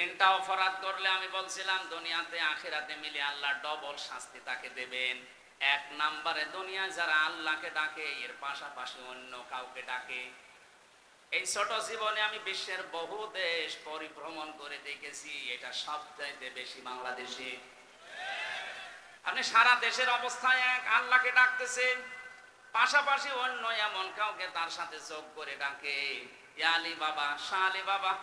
তিনটা অপরাধ করলে আমি বলছিলাম দুনিয়াতে আখিরাতে মিলে আল্লাহ ডবল শাস্তি তাকে দেবেন। এক নম্বরে দুনিয়ায় যারা আল্লাহকে ডাকে এর পাশাপাশি অন্য কাউকে ডাকে। এই ছোট জীবনে আমি বিশ্বের বহু দেশ পরিভ্রমণ করে দেখেছি, এটা সবচাইতে বেশি বাংলাদেশে। আপনি সারা দেশের অবস্থায় এক আল্লাহকে ডাকতেছেন, পাশাপাশি অন্য এমন কাউকে তার সাথে যোগ করে ডাকে, ইয়া আলী বাবা, শাহ আলী বাবা।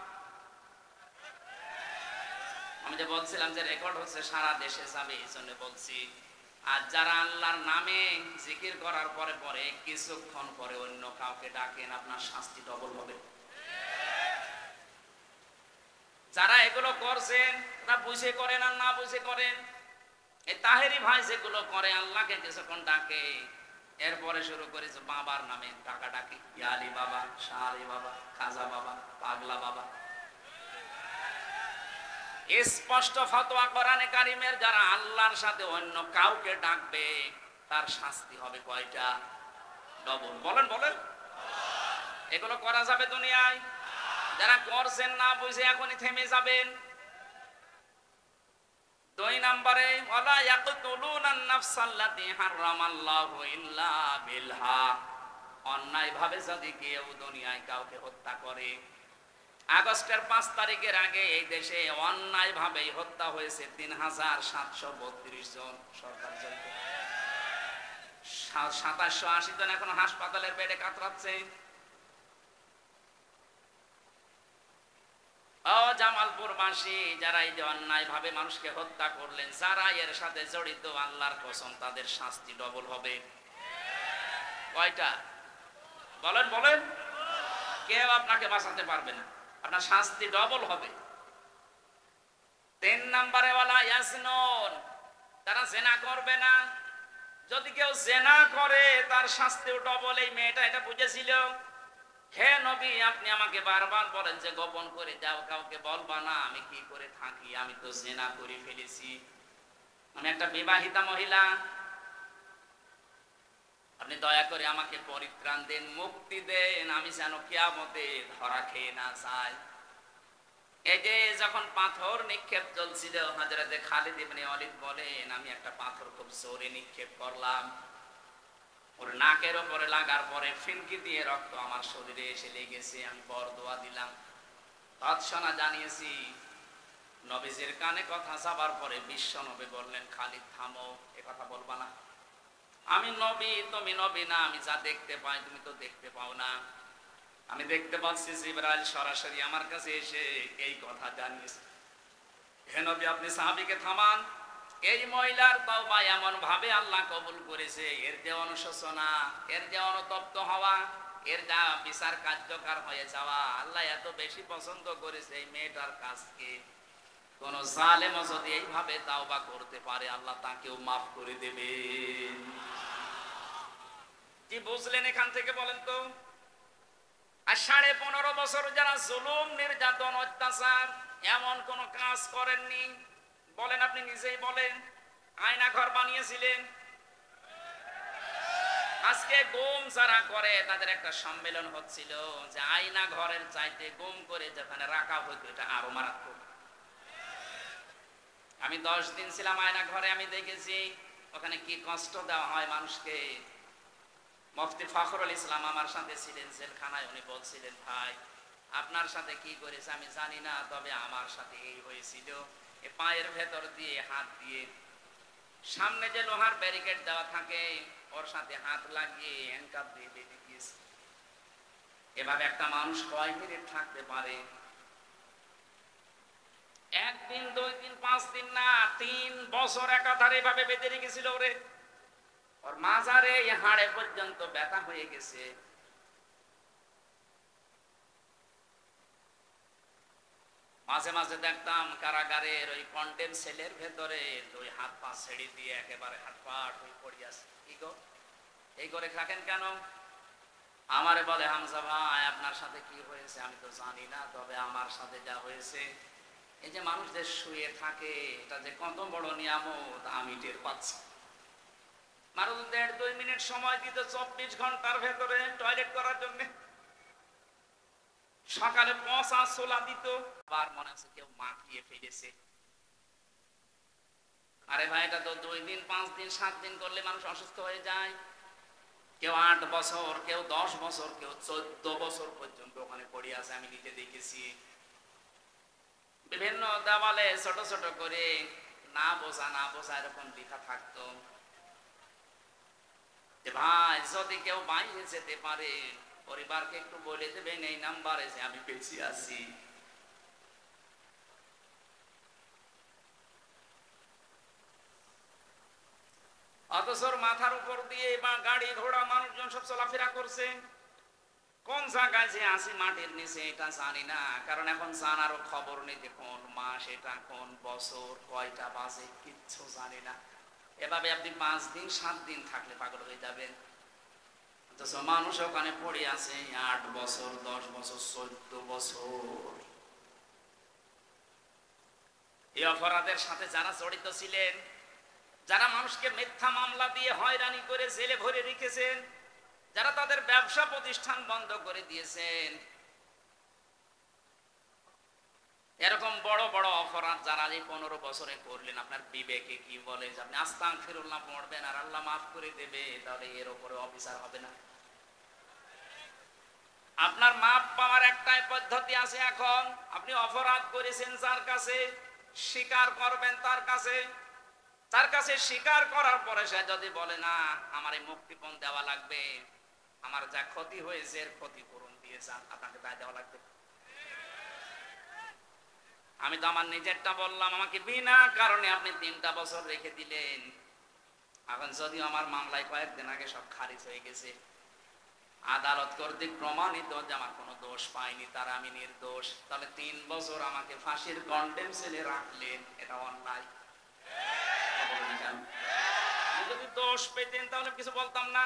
আমি যে বলছিলাম যে রেকর্ড হচ্ছে সারা দেশে যাবে, এই জন্য বলছি। আর যারা আল্লাহর নামে জিকির করার পরে পরে কিছুক্ষণ পরে অন্য কাউকে ডাকেন, আপনার শাস্তি ডবল হবে। যারা এগুলো করছেন তারা বুঝে করেন আর না বুঝে করেন। এই তাহেরি ভাই যেগুলো করে, আল্লাহকে কিছুক্ষণ ডাকে, এরপরে শুরু করেছে বাবার নামে টাকা ডাকে, ইয়া আলী বাবা, শাহ আলী বাবা, খাজা বাবা, পাগলা বাবা। স্পষ্ট ফতোয়া কোরআনে কারিমের, যারা আল্লাহর সাথে অন্য কাউকে ডাকবে তার শাস্তি হবে কয়টা? ডবল। বলেন বলেন, এগুলো করা যাবে দুনিয়ায়? যারা করছেন না বুঝে এখনই থেমে যাবেন। দুই নম্বরে, ওয়ালা ইয়াকতুলুনান নাফসাল্লাতী হারামাল্লাহু ইল্লা বিল হক। অন্যায় ভাবে যদি কেউ দুনিয়ায় কাউকে হত্যা করে, আগস্টের 5 তারিখের আগে এই দেশে অন্যায় ভাবেই হত্যা হয়েছে 3732 জন। সরকার জড়িত 2780 জন এখন হাসপাতালের বেডে কাতরাচ্ছে। ও জামালপুরবাসী, যারা এই যে অন্যায় ভাবে মানুষকে হত্যা করলেন, যারা এর সাথে জড়িত, আল্লাহর কসম তাদের শাস্তি ডবল হবে। কয়টা? বলেন বলেন, কেউ আপনাকে বাঁচাতে পারবে না, আপনার শাস্তি ডবল হবে। 3 নম্বরে, ওয়ালা ইয়াসনুন, তারা জেনা করবে না। যদি কেউ জেনা করে তার শাস্তিও ডবল। এই মেয়েটা এটা বুঝেছিল। হে নবী, আপনি আমাকে বারবার বলেন যে গোপন করে যাও, কাউকে বলবা না আমি কি করে থাকি, আমি তো জেনা করে ফেলেছি, আমি একটা বিবাহিতা মহিলা, আপনি দয়া করে আমাকে পরিত্রাণ দেন, মুক্তি দেন, আমি যেন কিয়ামতে ধরা খেয়ে না যাই। এই যে যখন পাথর নিক্ষেপ চলছিল, হযরতে খালিদ ইবনে ওয়ালিদ বলেন, আমি একটা পাথর খুব জোরে নিক্ষেপ করলাম, ওর নাকের উপরে লাগার পরে ফিনকি দিয়ে রক্ত আমার শরীরে এসে লেগেছে। আমি বরদোয়া দিলাম, তৎক্ষণাৎ জানিয়েছি। নবীজির কানে কথা যাবার পরে বিশ্ব নবী বললেন, খালিদ থামো, এ কথা বলবা না। আমি নবী, তুমি নবী না, আমি যা দেখতে পাই তুমি তো দেখতে পাও না। আমি দেখতে পাচ্ছি জিবরাইল সরাসরি আমার কাছে এসে এই কথা জানিয়েছে। হে নবী, আপনি সাহাবীকে থামান। এই মহিলার তওবা এমন ভাবে আল্লাহ কবুল করেছে, এর যে অনুশোচনা, এর যে অনুতপ্ত হওয়া, এর যা বিচার কার্যকর হয়ে যাওয়া, আল্লাহ এত বেশি পছন্দ করেছে এই মেয়েটার কাজকে। কোন জালেম যদি এইভাবে তওবা করতে পারে, আল্লাহ তাকেও মাফ করে দেবেন। কি বুঝলেন এখান থেকে বলেন তো? আর 15.5 বছর যারা জুলুম, নির্যাতন, অত্যাচার এমন কোন কাজ করেননি, বলেন আপনি নিজেই বলেন। আয়না ঘর বানিয়েছিলেন। আজকে গুম যারা করে তাদের একটা সম্মেলন হচ্ছিল যে আয়না ঘরের চাইতে গুম করে যেখানে রাখা হতো এটা আরো মারাত্মক। আমি 10 দিন ছিলাম আয়না ঘরে, আমি দেখেছি ওখানে কি কষ্ট দেওয়া হয় মানুষকে। মুফতি ফখরুল ইসলাম আমার সাথে ছিলেন জেলখানায়, উনি বলছিলেন, ভাই আপনার সাথে কি করেছে আমি জানি না, তবে আমার সাথে এই হয়েছিল। এ পায়ের ভেতর দিয়ে হাত দিয়ে, সামনে যে লোহার ব্যারিকেড দেওয়া থাকে ওর সাথে হাত লাগিয়ে হ্যান্ডকাপ দিয়ে বেঁধে দিয়েছে। এভাবে একটা মানুষ কয় মিনিট থাকতে পারে? 1 দিন, 2 দিন, 5 দিন না, 3 বছর একাধারে এভাবে বেঁধে রেখেছিল ওরে। ওর মাজারে হাড়ে পর্যন্ত ব্যথা হয়ে গেছে। মাঝে মাঝে দেখতাম কারাগারের ওই কন্ডেম সেলের ভেতরে 2 হাত পা ছেড়ে দিয়ে একেবারে হাটপাট হয়ে পড়ে আছে। কি গো, এই করে থাকেন কেন? আমারে বলে, হামজা ভাই আপনার সাথে কি হয়েছে আমি তো জানি না, তবে আমার সাথে যা হয়েছে, এই যে মানুষ যে শুয়ে থাকে এটা যে কত বড় নিয়ামত আমি টের পাচ্ছি। মাত্র 1.5-2 মিনিট সময় দিতে 24 ঘন্টার ভেতরে টয়লেট করার জন্য। সকালে পচা ছোলা দিত, আবার মনে আছে কেউ মাখিয়ে ফেলেছে। আরে ভাই, এটা তো 2 দিন 5 দিন 7 দিন করলে মানুষ অসুস্থ হয়ে যায়। কেউ 8 বছর, কেউ 10 বছর, কেউ 14 বছর পর্যন্ত ওখানে পড়ে আছে, আমি নিজে দেখেছি। বিভিন্ন দেওয়ালে ছোট ছোট করে না বোঝা না বোঝা এরকম লেখা থাকতো যে ভাই যদি কেউ বাইরে যেতে পারে পরিবারকে একটু বলে দেবেন এই নাম্বারে যে আমি বেঁচে আছি। অথচ মাথার উপর দিয়ে বা গাড়ি ঘোড়া মানুষজন সব চলাফেরা করছে। কোন জায়গায় যে আসি মাটির নিচে এটা জানি না, কারণ এখন জানারও খবর নেই যে কোন মাস এটা, কোন বছর, কয়টা বাজে, কিচ্ছু জানি না। এভাবে আপনি 5 দিন 7 দিন থাকলে পাগল হয়ে যাবেন। অথচ মানুষ ওখানে পড়ে আছে 8 বছর, 10 বছর, 14 বছর। এই অপরাধের সাথে যারা জড়িত ছিলেন, যারা মানুষকে মিথ্যা মামলা দিয়ে হয়রানি করে জেলে ভরে রেখেছেন, যারা তাদের ব্যবসা প্রতিষ্ঠান বন্ধ করে দিয়েছেন, এরকম বড় বড় অপরাধ যারা এই 15 বছরে করলেন, আপনার বিবেকে কি বলে যে আপনি আস্তাগফিরুল্লাহ পড়বেন আর আল্লাহ মাফ করে দেবে, তাহলে এর উপরে অফিসার হবে না? আপনার মাপ পাওয়ার একটাই পদ্ধতি আছে। এখন আপনি অপরাধ করেছেন যার কাছে, স্বীকার করবেন তার কাছে। তার কাছে স্বীকার করার পরে সে যদি বলে না আমার এই মুক্তিপণ দেওয়া লাগবে, আমার যা ক্ষতি হয়েছে এর ক্ষতিপূরণ দিয়ে যান, আপনাকে তাই দেওয়া লাগবে। আমি তো আমার নিজেরটা বললাম, আমাকে বিনা কারণে আপনি 3টা বছর রেখে দিলেন। এখন যদিও আমার মামলায় কয়েকদিন আগে সব খারিজ হয়ে গেছে, আদালত কর্তৃক প্রমাণিত যে আমার কোনো দোষ পাইনি, তারা আমি নির্দোষ, তাহলে 3 বছর আমাকে ফাঁসির কন্ডেম সেলে রাখলেন, এটা অন্যায়। যদি দোষ পেতেন তাহলে কিছু বলতাম না।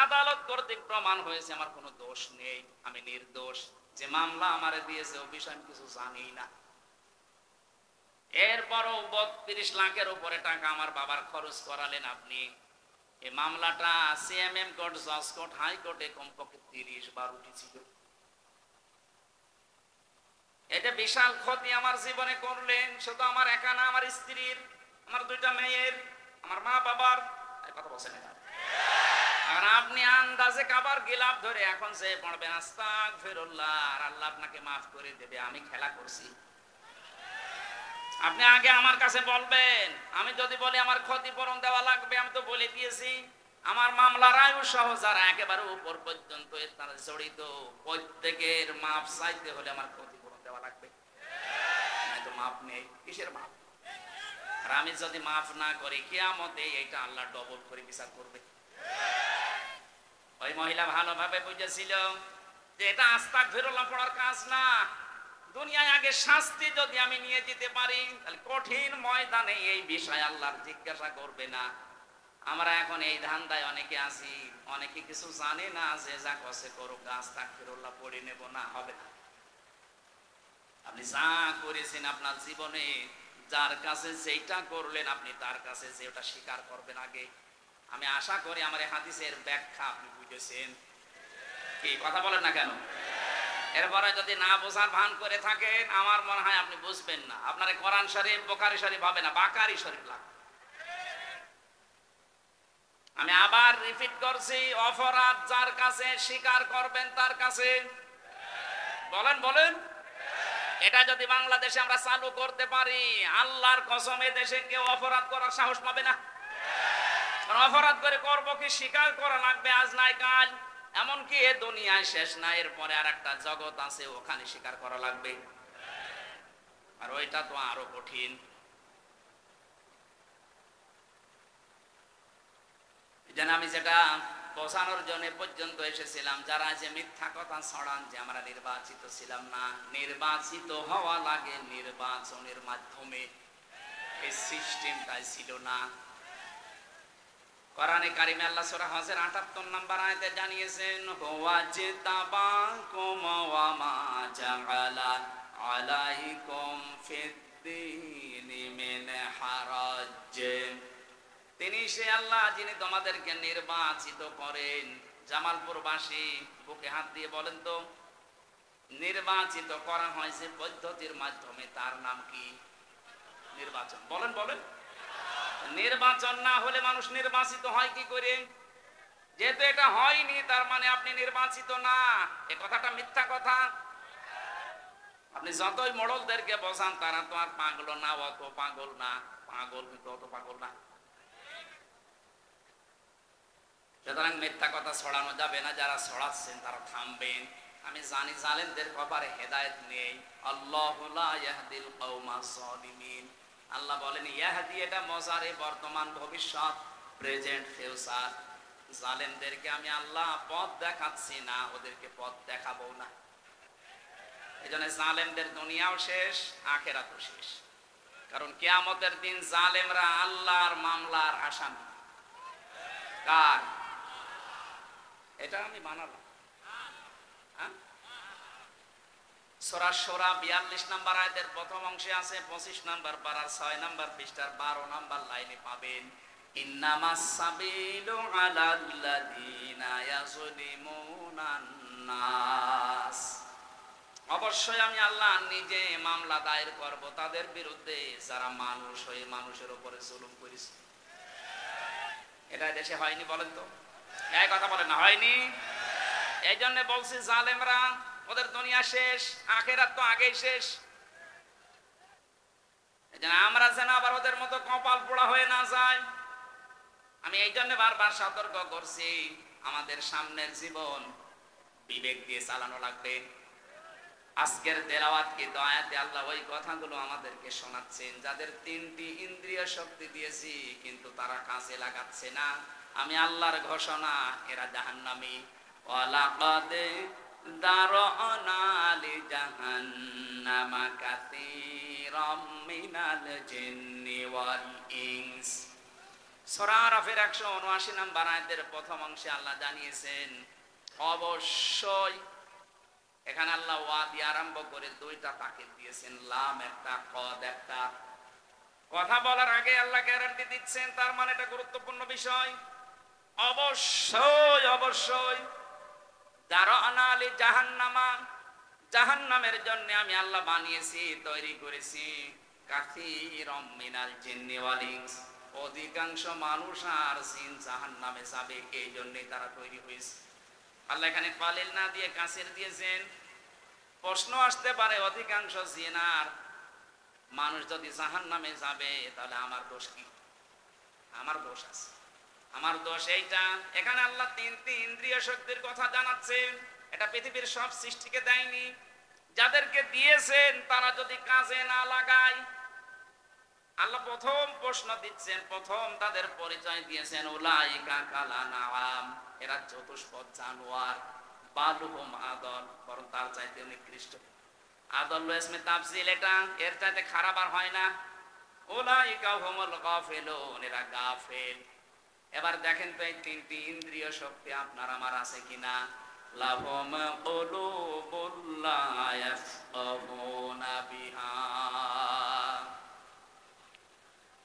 আদালত কর্তৃক প্রমাণ হয়েছে আমার কোনো দোষ নেই, আমি নির্দোষ। যে মামলা আমারে দিয়েছে ও বিষয় আমি কিছু জানি না। এরপরও 32 লাখের উপরে টাকা আমার বাবার খরচ করালেন আপনি। এই মামলাটা সিএমএম কোর্ট, জজ কোর্ট, হাইকোর্টে কমপক্ষে 30 বার উঠেছিল। এটা বিশাল ক্ষতি আমার জীবনে করলেন। শুধু আমার একা না, আমার স্ত্রীর, আমার 2টা মেয়ের, আমার মা বাবার। কথা বলছেন না? আর আপনি আন্দাজে কাবার গিলাফ ধরে এখন সে পড়বেন আস্তাগফিরুল্লাহ আর আল্লাহ আপনাকে মাফ করে দেবে, আমি খেলা করছি। আপনি আগে আমার কাছে বলবেন। আমি যদি বলি আমার ক্ষতিপূরণ দেওয়া লাগবে, আমি তো বলে দিয়েছি আমার মামলার আয়ু সহ যারা একেবারে উপর পর্যন্ত তারা জড়িত, প্রত্যেকের মাপ চাইতে হলে আমার ক্ষতিপূরণ দেওয়া লাগবে, নয়তো মাপ নেই। কিসের মাপ? আর আমি যদি মাফ না করি কিয়ামতে এটা আল্লাহ ডবল করে বিচার করবে। ওই মহিলা ভালোভাবে বুঝেছিল যে এটা আস্তাগফিরুল্লাহ পড়ার কাজ না। দুনিয়ায় আগে শাস্তি যদি আমি নিয়ে যেতে পারি তাহলে কঠিন ময়দানে এই বিষয় আল্লাহর জিজ্ঞাসা করবে না। আমরা এখন এই ধান্দায় অনেকে আছি, অনেকে কিছু জানে না, যে যা কসে করুক আস্তাগফিরুল্লাহ পড়ে নেব না, হবে না। আপনি যা করেছেন আপনার জীবনে, যার কাছে যেটা করলেন আপনি তার কাছে যেটা স্বীকার করবেন আগে। আমি আশা করি আমার এই হাদিসের ব্যাখ্যা আপনি বুঝেছেন। কি কথা বলেন না কেন? এরপরে যদি না বোঝার ভান করে থাকেন, আমার মনে হয় আপনি বুঝবেন না। আপনার কোরআন শরীফ, বুখারী শরীফ হবে না, বাকারি শরীফ লাগবে। আমি আবার রিপিট করছি, অপরাধ যার কাছে স্বীকার করবেন তার কাছে। বলেন বলেন। এটা যদি বাংলাদেশে আমরা চালু করতে পারি, আল্লাহর কসম এ দেশে কেউ অপরাধ করার সাহস পাবে না। অপরাধ করে করবো কি, স্বীকার করা লাগবে আজ নাই কাল। এমনকি এ দুনিয়ায় শেষ না, এরপরে আর একটা জগৎ আছে, ওখানে স্বীকার করা লাগবে। আর ওইটা তো আরো কঠিন। যেন আমি যেটা বোঝানোর জন্য পর্যন্ত এসেছিলাম, যারা যে মিথ্যা কথা ছড়ান যে আমরা নির্বাচিত ছিলাম না, নির্বাচিত হওয়া লাগে নির্বাচনের মাধ্যমে, এই সিস্টেমটাই ছিল না। কোরআনে কারিমে আল্লাহ সূরা হজের 78 নম্বর আয়াতে জানিয়েছেন, হুয়া জিতাবাকুম ওয়া মা জাআলা আলাইকুম ফিদ্দীনি মিন হারাজ। তিনি সে আল্লাহ যিনি তোমাদেরকে নির্বাচিত করেন। জামালপুরবাসী বুকে হাত দিয়ে বলেন তো, নির্বাচিত করা হয়েছে পদ্ধতির মাধ্যমে, তার নাম কি? নির্বাচন। বলেন বলেন। নির্বাচন না হলে মানুষ নির্বাচিত হয় কি করে? যেহেতু এটা হয়নি, তার মানে আপনি নির্বাচিত না। এ কথাটা মিথ্যা কথা। আপনি যতই মোড়লদেরকে বোঝান, তারা তো আর পাগল না, অত পাগল না। পাগল কিন্তু অত পাগল না। সুতরাং মিথ্যা কথা ছড়ানো যাবে না। যারা ছড়াচ্ছেন তারা থামবেন। আমি জানি জালেমদের কপালে হেদায়েত নেই। আল্লাহু লা ইয়াহদিল কওমাস সালিমিন। আল্লাহ বলেন ইয়াহদি, এটা মজারে, বর্তমান, ভবিষ্যৎ, প্রেজেন্ট, ফিউচার। জালেমদেরকে আমি আল্লাহ পথ দেখাচ্ছি না, ওদেরকে পথ দেখাবো না। এজন্য জালেমদের দুনিয়াও শেষ, আখিরাতও শেষ। কারণ কিয়ামতের দিন জালেমরা আল্লাহর মামলার আসামি। কার? এটা আমি বানালাম। সূরা শুরা 42 নম্বর আয়াতের প্রথম অংশে আছে, 25 নম্বর পারার 6 নম্বর পৃষ্ঠার 12 নম্বর লাইনে পাবেন, ইন্নামাস সাবিলু আলাল্লাযিনা ইয়াযলিমুনান নাস। অবশ্যই আমি আল্লাহ নিজে মামলা দায়ের করব তাদের বিরুদ্ধে যারা মানুষ হয়ে মানুষের উপরে জুলুম করেছে। এটা দেশে হয়নি বলেন তো? এই কথা বলেন না, হয়নি? এই জন্য বলছি জালেমরা, ওদের দুনিয়া শেষ, আখিরাত তো আগেই শেষ। এজন্য আমরা যেন আবার ওদের মতো কপাল পোড়া হয়ে না যায়। আমি এই জন্য বারবার সতর্ক করছি, আমাদের সামনের জীবন বিবেক দিয়ে চালানো লাগবে। আজকের তেলাওয়াত কি আয়াতে আল্লাহ ওই কথাগুলো আমাদেরকে শোনাচ্ছেন। যাদের 3টি ইন্দ্রিয় শক্তি দিয়েছি কিন্তু তারা কাজে লাগাচ্ছে না, আমি আল্লাহর ঘোষণা, এরা জাহান্নামী। ওয়ালাকাদ দারআনা লিজাহান্নামা কাসীরাম মিনাল জিন্নি ওয়াল ইনস। সূরা আরাফের 179 নম্বর আয়াতের প্রথম অংশে আল্লাহ জানিয়েছেন অবশ্যই। এখানে আল্লাহ ওয়া দিয়ে আরম্ভ করে 2টা তাকিদ দিয়েছেন, লাম একটা, কদ একটা। কথা বলার আগে আল্লাহ গ্যারান্টি দিচ্ছেন, তার মানে এটা গুরুত্বপূর্ণ বিষয়। অবশ্যই অবশ্যই দারআনা লি জাহান্নামা, জাহান্নামের জন্য আমি আল্লাহ বানিয়েছি, তৈরি করেছি, কাসীরাম মিনাল জিন্নি ওয়াল ইনস, অধিকাংশ মানুষ আর জিন জাহান্নামে যাবে, এই জন্যই তারা তৈরি হয়েছে। আল্লাহ এখানে কালিল না দিয়ে কাসির দিয়েছেন। প্রশ্ন আসতে পারে, অধিকাংশ জিন আর মানুষ যদি জাহান্নামে যাবে তাহলে আমার দোষ কি? আমার দোষ আছে। আমার দোষ এইটা, এখানে আল্লাহ 3টি ইন্দ্রিয় শক্তির কথা জানাচ্ছেন। এটা পৃথিবীর সব সৃষ্টিকে দেয়নি, যাদেরকে দিয়েছেন তারা যদি কাজে না লাগায়। আল্লাহ প্রথম প্রশ্ন দিচ্ছেন, প্রথম তাদের পরিচয় দিয়েছেন উলাইকা কালানাম, এরা চতুষ্পদ জানোয়ার, বালুহুম আদল, বরং তার চাইতে নিকৃষ্ট। আদল ইসমে তাফজিল, এটা এর চাইতে খারাপ আর হয় না। উলাইকা হুমুল গাফিলুন, এরা গাফেল। এবার দেখেন তো এই 3টি ইন্দ্রিয় শক্তি আপনার আমার আছে কিনা। লাহুম কুলুবুল লা ইয়াফকাহুনা বিহা।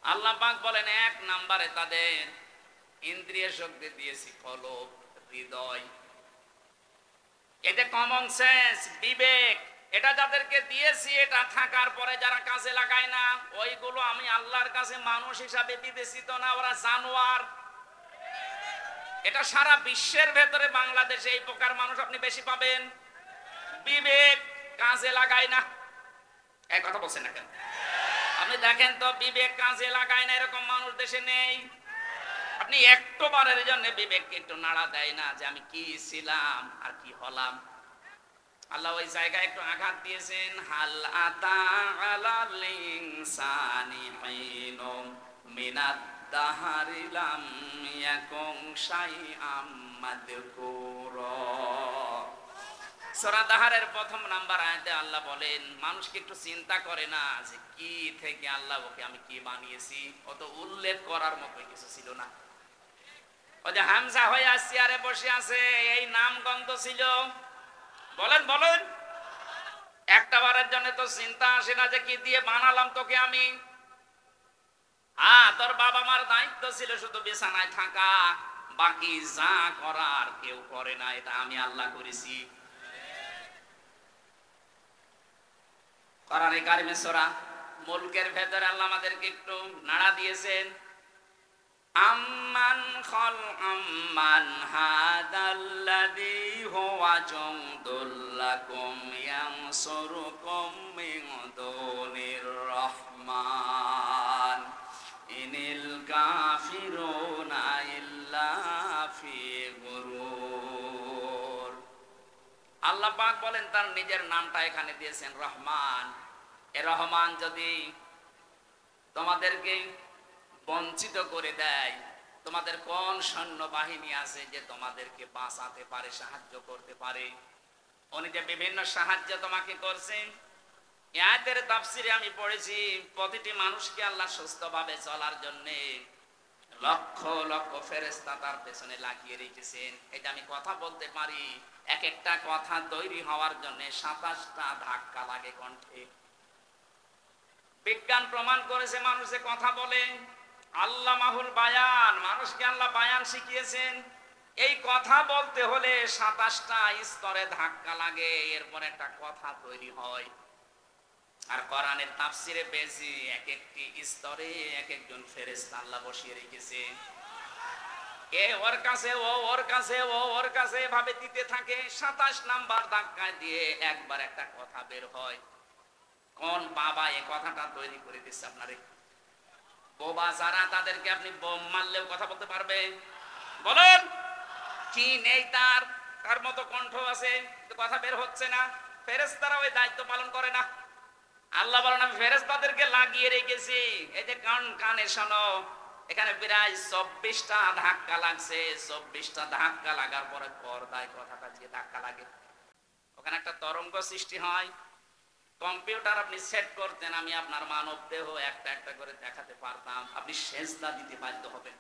আল্লাহ পাক বলেন 1 নম্বরে তাদের ইন্দ্রিয় শক্তি দিয়েছি কলব, হৃদয়। এটা কমন সেন্স, বিবেক, এটা যাদেরকে দিয়েছি, এটা থাকার পরে যারা কাজে লাগায় না, ওইগুলো আমি আল্লাহর কাছে মানুষ হিসাবে বিবেচিত না, ওরা জানোয়ার। এটা সারা বিশ্বের ভেতরে বাংলাদেশে এই প্রকার মানুষ আপনি বেশি পাবেন। বিবেক কাজে লাগায় না। এই কথা বলছেন না কেন? আপনি দেখেন তো, বিবেক কাজে লাগায় না এরকম মানুষ দেশে নেই। আপনি একটু বারের জন্য বিবেককে একটু নাড়া দেয় না যে আমি কি ছিলাম আর কি হলাম। আল্লাহ ওই জায়গায় একটু আঘাত দিয়েছেন, হাল আতা আলাল ইনসানি হিনুম মিনাদ দাহরি লাম ইয়াকুন শাইআম মাযকুরা। সূরা দাহরের প্রথম নাম্বার আয়াতে আল্লাহ বলেন, মানুষকে একটু চিন্তা করে না যে কি থেকে আল্লাহ ওকে আমি কি বানিয়েছি, অত উল্লেখ করার মতো কিছু ছিল না। ওই যে হামজা হয়ে চেয়ারে বসে আছে, এই নাম গন্ধ ছিল। বলেন বলেন, একটা বারের জন্য তো চিন্তা আসে না যে কি দিয়ে বানালাম তোকে আমি। তোর বাবা মার দায়িত্ব ছিল শুধু বিছানায় থাকা, বাকি যা করার কেউ করে না, এটা আমি আল্লাহ করেছি। কোরআনে কারিমে সূরা মুলকের ভেতরে আল্লাহ আমাদেরকে একটু নাড়া দিয়েছেন, আম্মান হাদাল্লাযী হুয়া জুনদুল লাকুম ইয়ানসুরুকুম মিন দুনির রাহমান ইনিল কাফিরুনা ইল্লা ফি গুরুর। আল্লাহ পাক বলেন তার নিজের নামটা এখানে দিয়েছেন রহমান। এ রহমান যদি তোমাদেরকে বঞ্চিত করে দেয়, তোমাদের কোন সৈন্যবাহিনী আছে যে তোমাদেরকে বাঁচাতে পারে, সাহায্য করতে পারে? উনি যে বিভিন্ন সাহায্য তোমাকে করছেন। আয়াতের তাফসিরে আমি পড়েছি প্রতিটি মানুষকে আল্লাহ সুস্থভাবে চলার জন্য লক্ষ লক্ষ ফেরেশতা তার পেছনে লাগিয়ে রেখেছেন। এটা আমি কথা বলতে পারি, এক একটা কথা তৈরি হওয়ার জন্য 27টা ধাক্কা লাগে কণ্ঠে। বিজ্ঞান প্রমাণ করেছে মানুষে কথা বলে, আল্লাহ মাহুল বায়ান, মানুষকে আল্লাহ বায়ান শিখিয়েছেন। এই কথা বলতে হলে 27টা স্তরে ধাক্কা লাগে, এরপর একটা কথা তৈরি হয়। আর কোরআনের তাফসিরে পেয়েছি এক একটি স্তরে এক একজন ফেরেশতা আল্লাহ বসিয়ে রেখেছে। এ ওর কাছে, ও ওর কাছে, ও ওর কাছে এভাবে দিতে থাকে। 27 নাম্বার ধাক্কা দিয়ে একবার একটা কথা বের হয়। কোন বাবা এই কথাটা তৈরি করে দিচ্ছে আপনারে? বোবা যারা, তাদেরকে আপনি বোম মারলেও কথা বলতে পারবে? বলেন কি নেই তার? তার মতো কণ্ঠ আছে, কথা বের হচ্ছে না। ফেরেশতারা ওই দায়িত্ব পালন করে না। আল্লাহ বলেন আমি ফেরেশতাদেরকে লাগিয়ে রেখেছি। এই যে কানে শোনো, এখানে প্রায় 24টা ধাক্কা লাগছে। 24টা ধাক্কা লাগার পরে পর্দায় কথাটা যে ধাক্কা লাগে, ওখানে একটা তরঙ্গ সৃষ্টি হয়। কম্পিউটার আপনি সেট করতেন, আমি আপনার মানব দেহ একটা একটা করে দেখাতে পারতাম, আপনি সেজদা দিতে বাধ্য হবেন।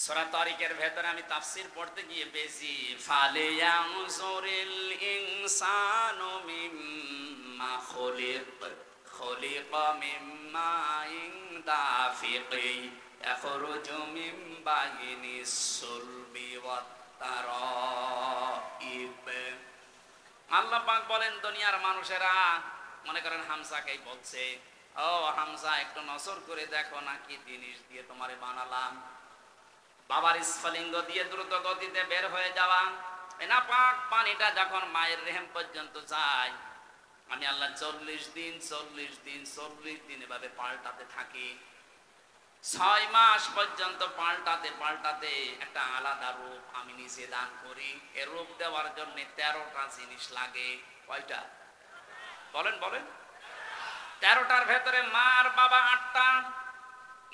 সূরা তারিকের ভেতরে আমি তাফসীর পড়তে গিয়ে পেয়েছি, ফালিয়ানজুরিল ইনসানু মিম্মা খুলিকা মিম্মা দাফিকি ইয়াখরুজু মিন বাইনিস সুলবি ওয়াত তারাইব। আল্লাহ পাক বলেন দুনিয়ার মানুষেরা মনে করেন হামজাকেই বলছে, ও হামজা একটু নজর করে দেখো না কি জিনিস দিয়ে তোমারে বানালাম। বাবার স্ফলিঙ্গ দিয়ে দ্রুত গতিতে বের হয়ে যাওয়া না পাক পানিটা যখন মায়ের রেহেম পর্যন্ত যায়, আমি আল্লাহ 40 দিন এভাবে পাল্টাতে থাকি। 6 মাস পর্যন্ত পাল্টাতে পাল্টাতে একটা আলাদা রূপ আমি নিচে দান করি। এ রূপ দেওয়ার জন্য 13টা জিনিস লাগে। কয়টা? বলেন বলেন। 13টার ভেতরে মার বাবা 8টা।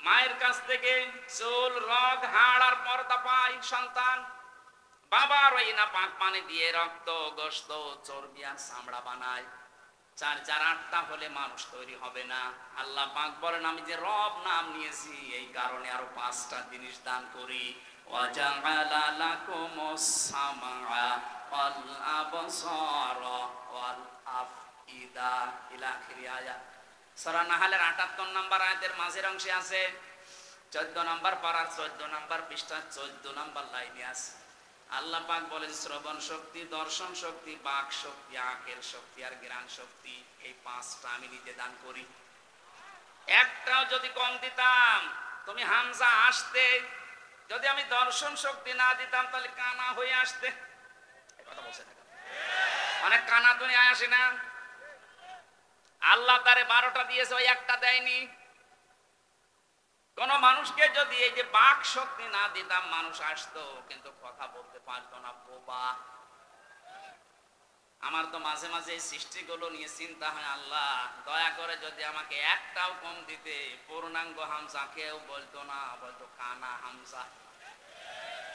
মায়ের কাছ থেকে চুল, রগ, হাড় আর পর্দা পায় সন্তান। বাবার ওই না পাক পানি দিয়ে রক্ত, গোশত, চর্বি আর চামড়া বানায়। 4 4 8টা হলে মানুষ তৈরি হবে না। আল্লাহ পাক বলেন আমি যে রব নাম নিয়েছি এই কারণে আরো 5টা জিনিস দান করি। ওয়াজআলা লাকুমুস সামআ ওয়াল আবসারা ওয়াল আফইদা ইলা আখিরি আয়াত। সূরা নাহলের 78 নম্বর আয়াতের মাঝের অংশে আছে। 14 নম্বর পারার 14 নম্বর পৃষ্ঠা 14 নম্বর লাইনে আছে। আল্লাহ পাক বলেন শ্রবণ শক্তি, দর্শন শক্তি, বাক শক্তি, আঁকের শক্তি আর জ্ঞান শক্তি, এই 5টা আমি নিজে দান করি। একটাও যদি কম দিতাম, তুমি হামজা আসতে, যদি আমি দর্শন শক্তি না দিতাম তাহলে কানা হয়ে আসতে। এই কথা বলছে না? অনেক কানা দুনিয়ায় আসে না? আল্লাহ তারে 12টা দিয়েছে, ওই একটা দেয়নি। কোন মানুষকে যদি এই যে বাক শক্তি না দিতাম মানুষ আসতো কিন্তু কথা বলতে পারতো না, বোবা। আমার তো মাঝে মাঝে এই সৃষ্টিগুলো নিয়ে চিন্তা হয়, আল্লাহ দয়া করে যদি আমাকে একটাও কম দিতে। পূর্ণাঙ্গ হামজা কেউ বলতো না, বলতো কানা হামজা,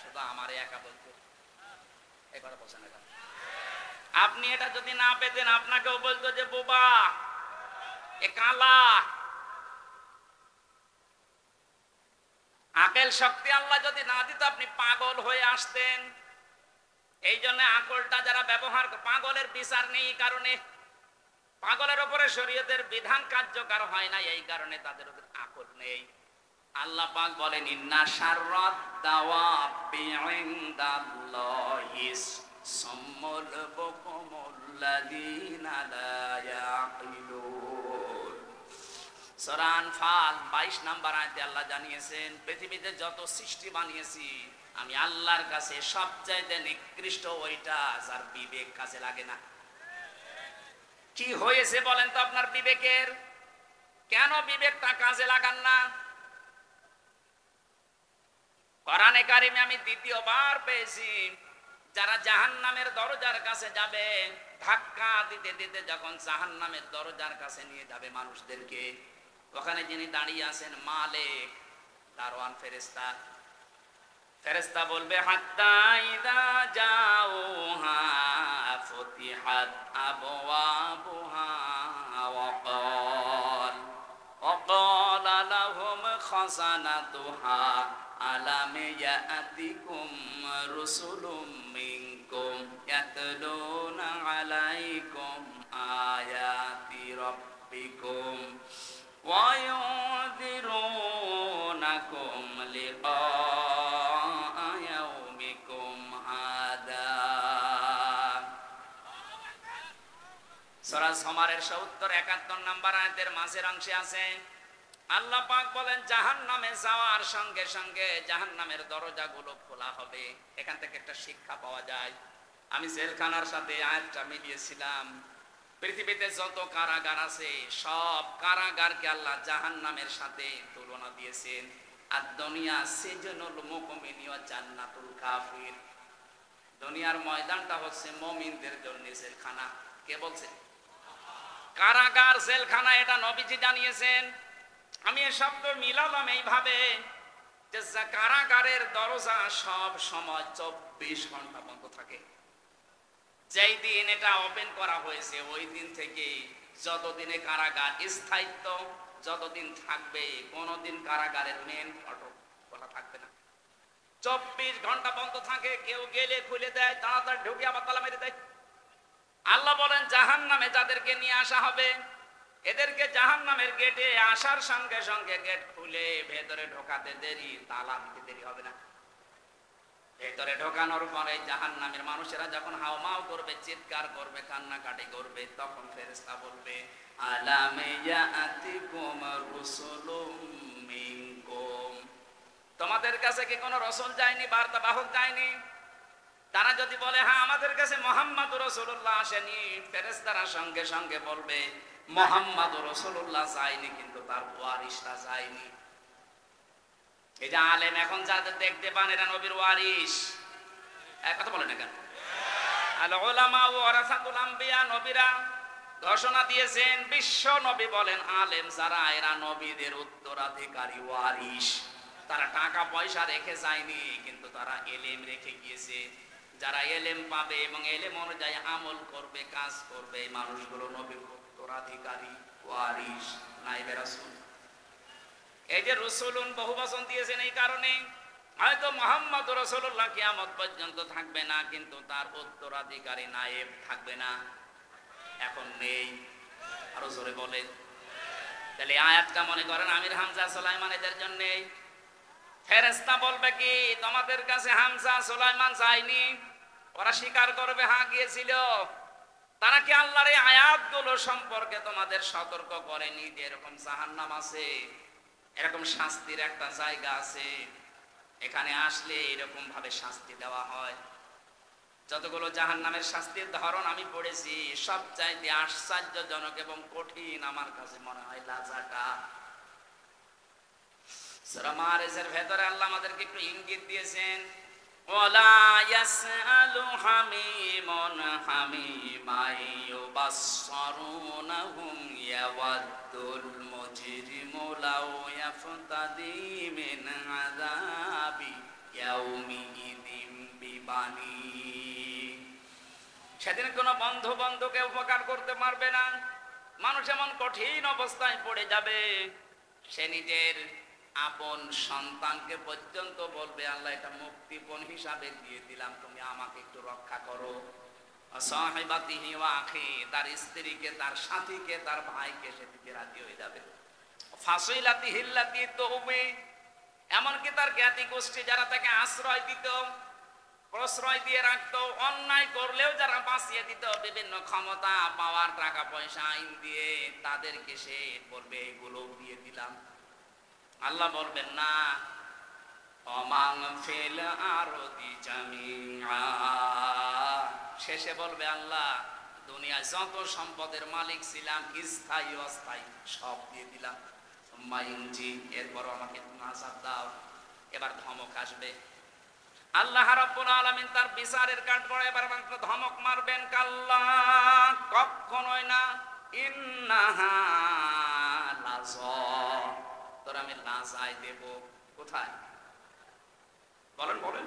শুধু আমারে একা বলতো। এই কথা বলছেন না? আপনি এটা যদি না পেতেন আপনাকেও বলতো যে বোবা, এ কালা। আকল শক্তি আল্লাহ যদি না দিত আপনি পাগল হয়ে আসতেন। এই জন্য আকলটা যারা ব্যবহার, পাগলের বিচার নেই কারণে, পাগলের উপরে শরীয়তের বিধান কার্যকর হয় না, এই কারণে তাদের উপর আকল নেই। আল্লাহ পাক বলেন ইন্না শাররাদ দাওয়াবি ইনদাল্লাহিস সাম্মুল বুকুমুল আল্লাযীনা লা ইয়াকিলুন। সূরা আনফাল 22 নম্বর আয়াতে আল্লাহ জানিয়েছেন, পৃথিবীতে যত সৃষ্টি বানিয়েছি আমি আল্লাহর কাছে সবচাইতে নিকৃষ্ট ওইটা যার বিবেক কাজে লাগে না। কি হয়েছে বলেন তো আপনার বিবেকের? কেন বিবেকটা কাজে লাগান না? কোরআনে কারিমে আমি দ্বিতীয়বার পেয়েছি, যারা জাহান্নামের দরজার কাছে যাবে, ধাক্কা দিতে দিতে যখন জাহান্নামের দরজার কাছে নিয়ে যাবে মানুষদেরকে, ওখানে যিনি দাঁড়িয়ে আছেন মালিক, দারওয়ান ফেরেশতা, ফেরেশতা বলবে হাত্তা ইযা জাউহা ফুতিহাত আবওয়াবুহা ওয়া ক্বালা লাহুম খাযানাতুহা আলাম ইয়াতিকুম রুসুলুম মিনকুম ইয়াতলুনা আলাইকুম আয়াতি রাব্বিকুম ওয়া ইউনযিরুনাকুম লিকা ইয়াউমিকুম হাদা। সূরা জুমারের 70-71 নম্বর আয়াতের মাঝের অংশে আছে আল্লাহ পাক বলেন জাহান্নামে যাওয়ার সঙ্গে সঙ্গে জাহান্নামের দরজাগুলো খোলা হবে। এখান থেকে একটা শিক্ষা পাওয়া যায়। আমি জেলখানার সাথে আয়াতটা মিলিয়েছিলাম। পৃথিবীতে যত কারাগার আছে সব কারাগারকে আল্লাহ জাহান্নামের সাথে তুলনা দিয়েছেন। আর দুনিয়া সিজনুল মুমিন ওয়া জান্নাতুল কাফির, দুনিয়ার ময়দানটা হচ্ছে মুমিনদের জন্য জেলখানা। কে বলছে? কারাগার জেলখানা, এটা নবীজি জানিয়েছেন। আমি এই শব্দ মিলালাম এইভাবে যে কারাগারের দরজা সব সময় 24 ঘন্টা বন্ধ থাকে। যেই দিন এটা ওপেন করা হয়েছে ওই দিন থেকে যতদিনে কারাগার স্থায়িত্ব যতদিন থাকবে, কোনোদিন কারাগারের মেন ফটক খোলা থাকবে না। 24 ঘন্টা বন্ধ থাকে। কেউ গেলে খুলে দেয়, তাড়াতাড়ি ঢুকে আবার তালা মেরে দেয়। আল্লাহ বলেন জাহান্নামে যাদেরকে নিয়ে আসা হবে, এদেরকে জাহান্নামের গেটে আসার সঙ্গে সঙ্গে গেট খুলে ভেতরে ঢোকাতে দেরি, তালা দিতে দেরি হবে না। ভেতরে ঢোকানোর পরে জাহান্নামের মানুষেরা যখন হাওমাও করবে, চিৎকার করবে, কান্নাকাটি করবে, তখন ফেরেশতা বলবে আলাম ইয়াতিকুম রুসুলুম মিনকুম, তোমাদের কাছে কি কোনো রাসূল যায়নি, বার্তা বাহক যায়নি? তারা যদি বলে হ্যাঁ আমাদের কাছে মুহাম্মদুর রাসূলুল্লাহ আসেনি, ফেরেশতারা সঙ্গে সঙ্গে বলবে মুহাম্মদুর রাসূলুল্লাহ যায়নি, কিন্তু তার ওয়ারিসরা যায়নি। এই যে আলেম এখন যাদের দেখতে পান এরা নবীর ওয়ারিস, কথা বলে না কেন? আল উলামা ওয়ারাসাতুল আম্বিয়া, নবীরা ঘোষণা দিয়েছেন, বিশ্ব নবী বলেন আলেম যারা এরা নবীদের উত্তরাধিকারী ওয়ারিস। তারা টাকা পয়সা রেখে যায়নি, কিন্তু তারা এলেম রেখে গিয়েছে। যারা এলেম পাবে এবং এলেম অনুযায়ী আমল করবে, কাজ করবে, এই মানুষগুলো নবীর উত্তরাধিকারী ওয়ারিস, নাইবে রাসূল। এই যে রসুলুন বহু বচন দিয়েছেন এই কারণে, হয়তো মুহাম্মদ রাসূলুল্লাহ কিয়ামত পর্যন্ত থাকবে না, কিন্তু তার উত্তরাধিকারী নায়েব থাকবে না, এখন নেই। আরো জোরে বলে। তাহলে আয়াতটা মনে করেন আমির হামজা সুলাইমান এদের জন্য। ফেরেশতা বলবে কি তোমাদের কাছে হামজা সুলাইমান যায়নি? ওরা স্বীকার করবে হ্যাঁ গিয়েছিল। তারা কি আল্লাহর এই আয়াতগুলো সম্পর্কে তোমাদের সতর্ক করেনি যে এরকম জাহান্নাম আছে, এরকম শাস্তির একটা জায়গা আছে, এখানে আসলে এরকম ভাবে শাস্তি দেওয়া হয়? যতগুলো জাহান্নামের শাস্তির ধরন আমি পড়েছি, সবচাইতে আশ্চর্যজনক এবং কঠিন আমার কাছে মনে হয় লাজাটা। সূরা মারিজের ভেতরে আল্লাহ আমাদেরকে একটু ইঙ্গিত দিয়েছেন, ওয়ালা ইয়াসআলু হামিমুন হামিমা ইউবাসসারুনাহুম ইয়াওয়াদ্দুল মুজরিমু লাউ ইয়াফতাদি মিন আযাবি ইয়াউমিইযিন বিবানি। সেদিন কোনো বন্ধু বন্ধুকে উপকার করতে পারবে না। মানুষ এমন কঠিন অবস্থায় পড়ে যাবে, সে নিজের আপন সন্তানকে পর্যন্ত বলবে আল্লাহ এটা মুক্তিপণ হিসাবে দিয়ে দিলাম, তুমি আমাকে একটু রক্ষা করো। সাহিবাতিহি ওয়া আখি, তার স্ত্রীকে, তার সাথীকে, তার ভাইকে সে দিতে রাজি হয়ে যাবে। ফাসিলাতিহি আল্লাতী তুবি, এমনকি তার জ্ঞাতি গোষ্ঠী যারা তাকে আশ্রয় দিত, প্রশ্রয় দিয়ে রাখতো, অন্যায় করলেও যারা বাঁচিয়ে দিত বিভিন্ন ক্ষমতা পাওয়ার টাকা পয়সা আইন দিয়ে, তাদেরকে সে বলবে এগুলো দিয়ে দিলাম। আল্লাহ বলবেন না, অমাং ফিল আরদি জামিআ, শেষে বলবে আল্লাহ দুনিয়ায় যত সম্পদের মালিক ছিলাম স্থায়ী অস্থায়ী সব দিয়ে দিলাম। মাইনজি, এরপরও আমাকে নাজাত দাও। এবার ধমক আসবে। আল্লাহ রাব্বুল আলামিন তার বিচারের কাঠগড়ে এবার ধমক মারবেন, কাল্লা, কখনোই না, ইন্নাহা লাযা, তোর আমি লাজায় দেব। কোথায়? বলেন বলেন।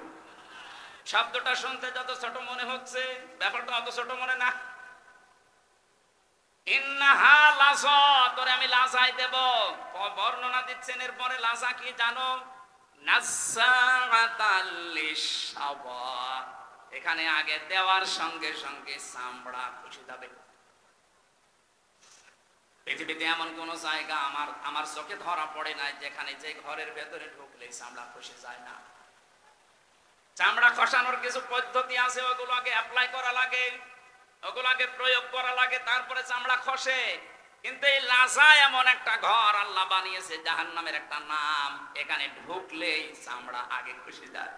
শব্দটা শুনতে যত ছোট মনে হচ্ছে, ব্যাপারটা অত ছোট মনে না। ইন্নাহা লাযা, তোরে আমি লাজায় দেব। বর্ণনা দিচ্ছেন এরপরে লাজা কি জানো? নাযাআতাল লিশাওয়া, এখানে আগে দেওয়ার সঙ্গে সঙ্গে চামড়া খসে যাবে। পৃথিবীতে এমন কোন জায়গা আমার চোখে ধরা পড়ে নাই যেখানে যে ঘরের ভেতরে ঢুকলে চামড়া খসে যায় না। চামড়া খসানোর কিছু পদ্ধতি আছে, ওগুলোকে অ্যাপ্লাই করা লাগে, ওগুলোকে প্রয়োগ করা লাগে, তারপরে চামড়া খসে। কিন্তু এই লাজা এমন একটা ঘর আল্লাহ বানিয়েছে, জাহান্নামের একটা নাম, এখানে ঢুকলেই চামড়া আগে খসে যায়।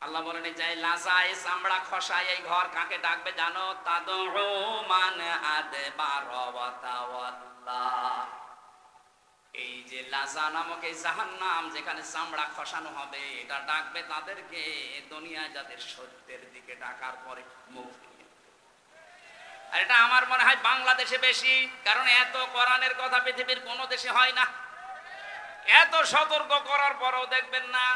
আল্লাহ বলেন যে লাজা, এই চামড়া খসায় এই ঘর কাকে ডাকবে জানো? তাদউ মান আদবার ওয়া তাওয়াল্লা। এই যে লাজা নামক এই জাহান্নাম যেখানে চামড়া খসানো হবে, এটা ডাকবে তাদেরকে দুনিয়ায় যাদের সত্যের দিকে ডাকার পরে মুখ। আর এটা আমার মনে হয় বাংলাদেশে বেশি, কারণ এত কোরআনের কথা পৃথিবীর কোনো দেশে হয় না। এত সতর্ক করার পরও দেখবেন না,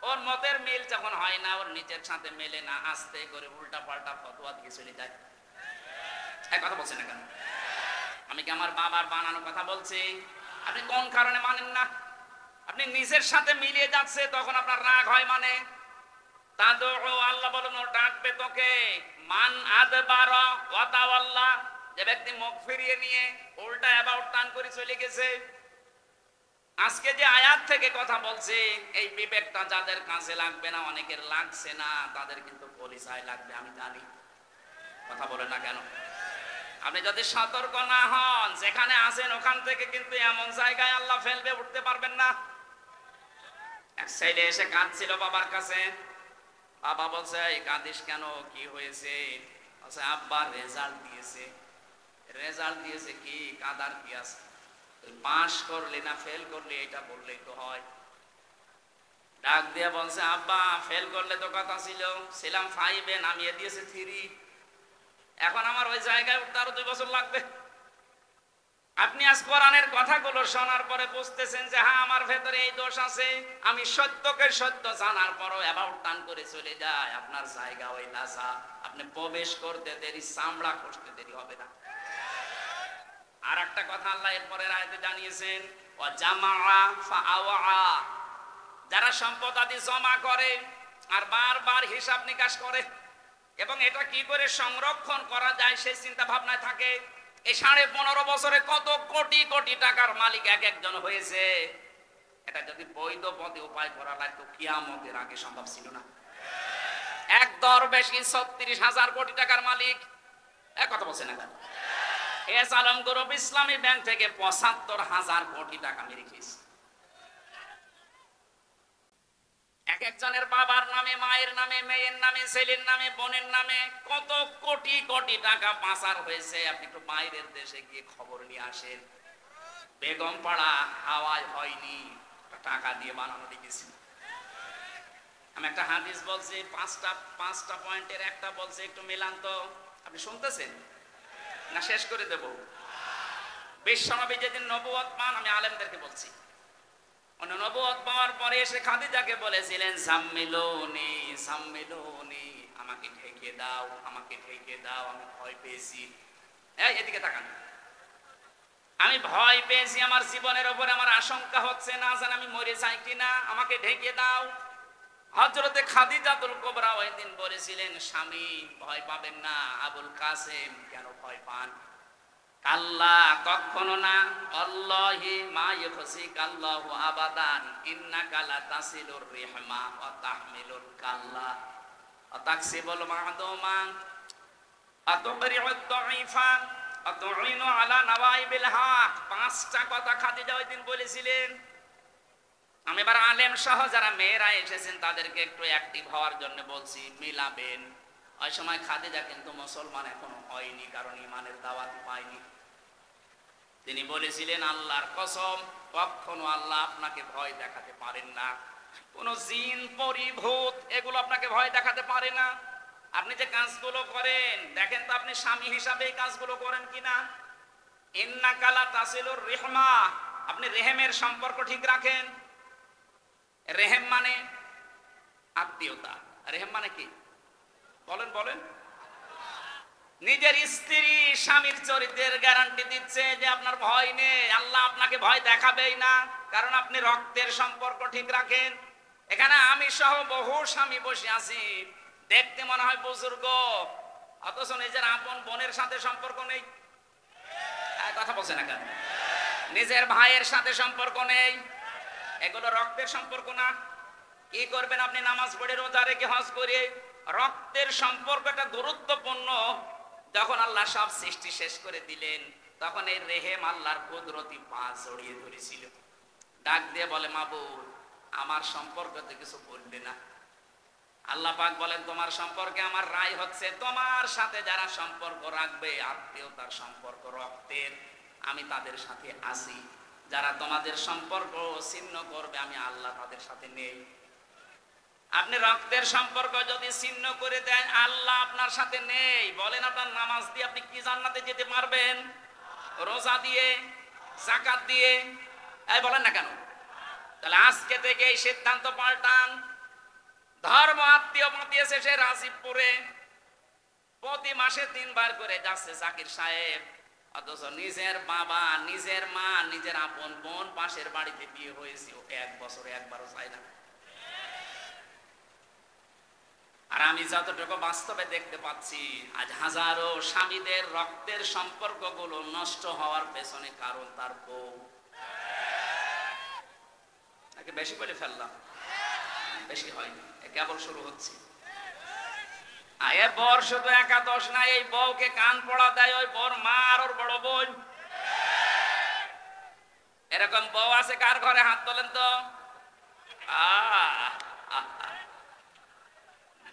ওর মতের মিল যখন হয় না, ওর নিজের সাথে মেলে না, আস্তে করে উল্টা পাল্টা ফতোয়া দিয়ে চলে যায়। এক কথা বলছেন না কেন? আমি কি আমার বাবার বানানো কথা বলছি? আপনি কোন কারণে মানেন না? আপনি নিজের সাথে মিলিয়ে যাচ্ছে, তখন আপনার রাগ হয়। মানে তাদউ, আল্লাহ বলেন ও ডাকবে তোকে, মান আদবারা ওয়া তাওয়াল্লা, যে ব্যক্তি মুখ ফিরিয়ে নিয়ে উল্টা অ্যাবাউট টান করে চলে গেছে। আজকে যে আয়াত থেকে কথা বলছে, এই বিবেকটা যাদের কাছে লাগবে না, অনেকের লাগছে না, তাদের কিন্তু পরিচয় লাগবে, আমি জানি। কথা বলে না কেন? আপনি যদি সতর্ক না হন, যেখানে আছেন ওখান থেকে কিন্তু এমন জায়গায় আল্লাহ ফেলবে, উঠতে পারবেন না। এক ছেলে এসে কাঁদছিল বাবার কাছে। বাবা বলছে, এই কাঁদিস কেন, কি হয়েছে? বলছে, আব্বা রেজাল্ট দিয়েছে। রেজাল্ট দিয়েছে, কি কাঁদার কি আছে? পাস করলি না ফেল করলি এটা বললেই তো হয়। ডাক দিয়ে বলছে, আব্বা ফেল করলে তো কথা ছিলাম 5-এ, নামিয়ে দিয়েছে 3। এখন আমার ওই জায়গায় উঠতে আরো 2 বছর লাগবে। আপনি আজ কোরআনের কথাগুলো শোনার পরে বুঝতেছেন যে হ্যাঁ, আমার ভেতরে এই দোষ আছে। আমি সত্যকে সত্য জানার পরও অ্যাবাউট টান করে চলে যায়, আপনার জায়গা ওই লাজা। আপনি প্রবেশ করতে দেরি, চামড়া খসতে দেরি হবে না। আর একটা কথা আল্লাহ এরপরের আয়াতে জানিয়েছেন, ওয়া জামাআ ফাআওয়া, যারা সম্পদ আদি জমা করে আর বারবার হিসাব নিকাশ করে এবং এটা কি করে সংরক্ষণ করা যায় সেই চিন্তা ভাবনায় থাকে। এই 15.5 বছরে কত কোটি কোটি টাকার মালিক এক একজন হয়েছে। এটা যদি বৈধ পথে উপায় করা লাগতো, কিয়ামতের আগে সম্ভব ছিল না। এক দরবেশী 36,000 কোটি টাকার মালিক। এক কথা বলছে না কেন? এস আলম গ্রুপ ইসলামী ব্যাংক থেকে 75,000 কোটি টাকা মেরে খেয়েছে। এক একজনের বাবার নামে, মায়ের নামে, মেয়ের নামে, ছেলের নামে, বোনের নামে কত কোটি কোটি টাকা পাচার হয়েছে। আপনি একটু বাইরের দেশে গিয়ে খবর নিয়ে আসেন। বেগম পাড়া হাওয়ায় হয়নি, টাকা দিয়ে বানানো দেখেছি। আমি একটা হাদিস বলছি, পাঁচটা পয়েন্টের একটা বলছে, একটু মেলান তো। আপনি শুনতেছেন না? শেষ করে দেব। বিশ্বনবী যেদিন নবুয়ত পান, আমি আলেমদেরকে বলছি, নবুয়ত পাওয়ার পরে এসে খাদিজাকে বলেছিলেন, সাম্মিলুনি সাম্মিলুনি, আমাকে ঢেকে দাও, আমাকে ঢেকে দাও, আমি ভয় পেয়েছি। এই এদিকে তাকান। আমি ভয় পেয়েছি, আমার জীবনের উপরে আমার আশঙ্কা হচ্ছে, না জানি আমি মরে যাই কিনা, আমাকে ঢেকে দাও। হযরতে খাদিজাতুল কুবরা ওই দিন বলেছিলেন, স্বামী ভয় পাবেন না। আবুল কাসেম কেন ভয় পান? আল্লাহ কখনো না। আল্লাহি মা ইউখসিক আল্লাহু আবাদান ইন্নাকা লা তাসিলুর রিহমা ওয়া তাহমিলুল কাল্লা ওয়া তাকসিবুল মা'দুমা আতুবরিউদ দাঈফা আতুইনু আলা নওয়াইবিল হক। পাঁচটা কথা খাদিজা ওই দিন বলেছিলেন। আমি এবার আলেম সহ যারা মেয়েরা এসেছেন তাদেরকে একটু অ্যাক্টিভ হওয়ার জন্য বলছি, মিলাবেন। ওই সময় খাদিজা কিন্তু মুসলমান এখনো হয়নি, কারণ ইমানের দাওয়াত পায়নি। তিনি বলেছিলেন, আল্লাহর কসম, কখনো আল্লাহ আপনাকে ভয় দেখাতে পারেন না। কোন জিন পরিভূত এগুলো আপনাকে ভয় দেখাতে পারে না। আপনি যে কাজগুলো করেন দেখেন তো আপনি স্বামী হিসাবে এই কাজগুলো করেন কিনা। ইন্নাকা লা তাসিলুর রিহমা, আপনি রেহেমের সম্পর্ক ঠিক রাখেন। রেহেম মানে আত্মীয়তা। রেহেম মানে কি বলেন বলেন? নিজের স্ত্রী স্বামীর চরিত্রের গ্যারান্টি দিচ্ছে যে আপনার ভয় নেই, আল্লাহ আপনাকে ভয় দেখাবেই না, কারণ আপনি রক্তের সম্পর্ক ঠিক রাখেন। এখানে আমি সহ বহু স্বামী বসে আছি, দেখতে মনে হয় বুজুর্গ, অথচ নিজের আপন বোনের সাথে সম্পর্ক নেই। কথা বলছে না কেন? নিজের ভাইয়ের সাথে সম্পর্ক নেই। এগুলো রক্তের সম্পর্ক না। কি করবেন আপনি? নামাজ পড়ে রোজা রেখে হজ করে, রক্তের সম্পর্কটা গুরুত্বপূর্ণ। যখন আল্লাহ সব সৃষ্টি শেষ করে দিলেন তখন এই রেহেম আল্লাহর কুদরতি পা জড়িয়ে ধরেছিল। ডাক দিয়ে বলে, মাবুদ আমার সম্পর্কতে কিছু বলবে না। আল্লাহ পাক বলেন, তোমার সম্পর্কে আমার রায় হচ্ছে, তোমার সাথে যারা সম্পর্ক রাখবে আত্মীয়তার সম্পর্ক রক্তের, আমি তাদের সাথে আছি। যারা তোমাদের সম্পর্ক ছিন্ন করবে আমি আল্লাহ তাদের সাথে নেই। আপনি রক্তের সম্পর্ক যদি ছিন্ন করে দেন আল্লাহ আপনার সাথে নেই। বলেন, আপনার নামাজ দিয়ে আপনি কি জান্নাতে যেতে পারবেন? রোজা দিয়ে, যাকাত দিয়ে? এই বলেন না কেন? তাহলে আজকে থেকে এই সিদ্ধান্ত পাল্টান। ধর্ম আত্মীয় পাঠিয়েছে সে রাজীবপুরে, প্রতি মাসে 3 বার করে যাচ্ছে জাকির সাহেব, অথচ নিজের বাবা, নিজের মা, নিজের আপন বোন পাশের বাড়িতে বিয়ে হয়েছে, ওকে 1 বছরে একবারও চায় না। আর আমি যতটুকু বাস্তবে দেখতে পাচ্ছি, আজ হাজারো স্বামীদের রক্তের সম্পর্কগুলো নষ্ট হওয়ার পেছনে কারণ তার বউ। নাকি বেশি বলে ফেললাম? বেশি হয়নি, কেবল শুরু হচ্ছে। এ বর শুধু একাদশ না, এই বউকে কান পড়া দেয় ওই বর মা আর ওর বড় বোন। এরকম বউ আছে কার ঘরে? হাত তোলেন তো।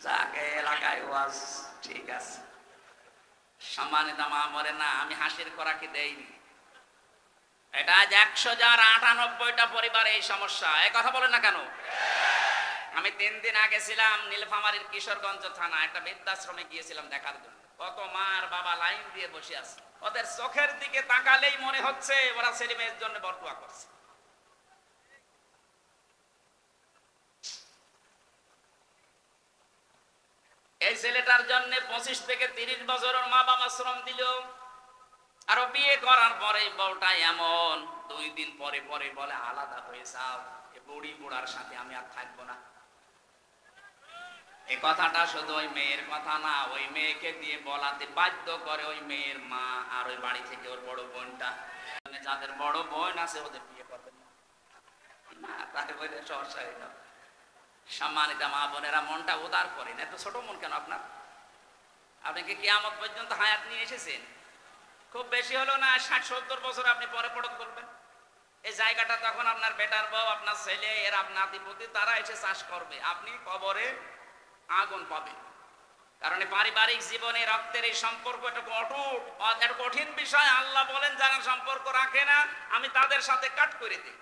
যাকে এলাকায় ওয়াজ ঠিক আছে। সম্মানিত মা মরে না, আমি হাসির খোরাকি দেইনি। এটা আজ 100,098টা পরিবারে এই সমস্যা। এই কথা বলেন না কেন? আমি 3 দিন আগে ছিলাম নীলফামারীর কিশোরগঞ্জ থানা, একটা বৃদ্ধাশ্রমে গিয়েছিলাম দেখার জন্য। কত মা আর বাবা লাইন দিয়ে বসে আছে, ওদের চোখের দিকে তাকালেই মনে হচ্ছে ওরা ছেলে মেয়ের জন্য বরদোয়া করছে। এই ছেলেটার জন্য 25 থেকে 30 বছরের মা বাবা শ্রম দিল, আর বিয়ে করার পরে বউটা এমন 2 দিন পরে পরে বলে আলাদা হয়ে যাও, এই বুড়ি বুড়ার সাথে আমি আর থাকবো না। এই কথাটা শুধু ওই মেয়ের কথা না, ওই মেয়েকে দিয়ে বলাতে বাধ্য করে ওই মেয়ের মা আর ওই বাড়ি থেকে ওর বড় বোনটা। যাদের বড় বোন আছে ওদের বিয়ে করবেন না, তাই বলে সমস্যা হয়ে যাবে। সম্মানিত মা বোনেরা, মনটা উদার করেন। এত ছোট মন কেন আপনার? আপনি কি কিয়ামত পর্যন্ত হায়াত নিয়ে এসেছেন? খুব বেশি হলো না 60-70 বছর আপনি পরে পড়ত করবেন। এই জায়গাটা তখন আপনার বেটার বউ, আপনার ছেলে, এর আপনার নাতিপুতি, তারা এসে চাষ করবে, আপনি কবরে আগুন পাবেন। কারণ পারিবারিক জীবনে রক্তের এই সম্পর্ক একটা অটুট, একটা কঠিন বিষয়। আল্লাহ বলেন, যারা সম্পর্ক রাখে না আমি তাদের সাথে কাট করে দিই,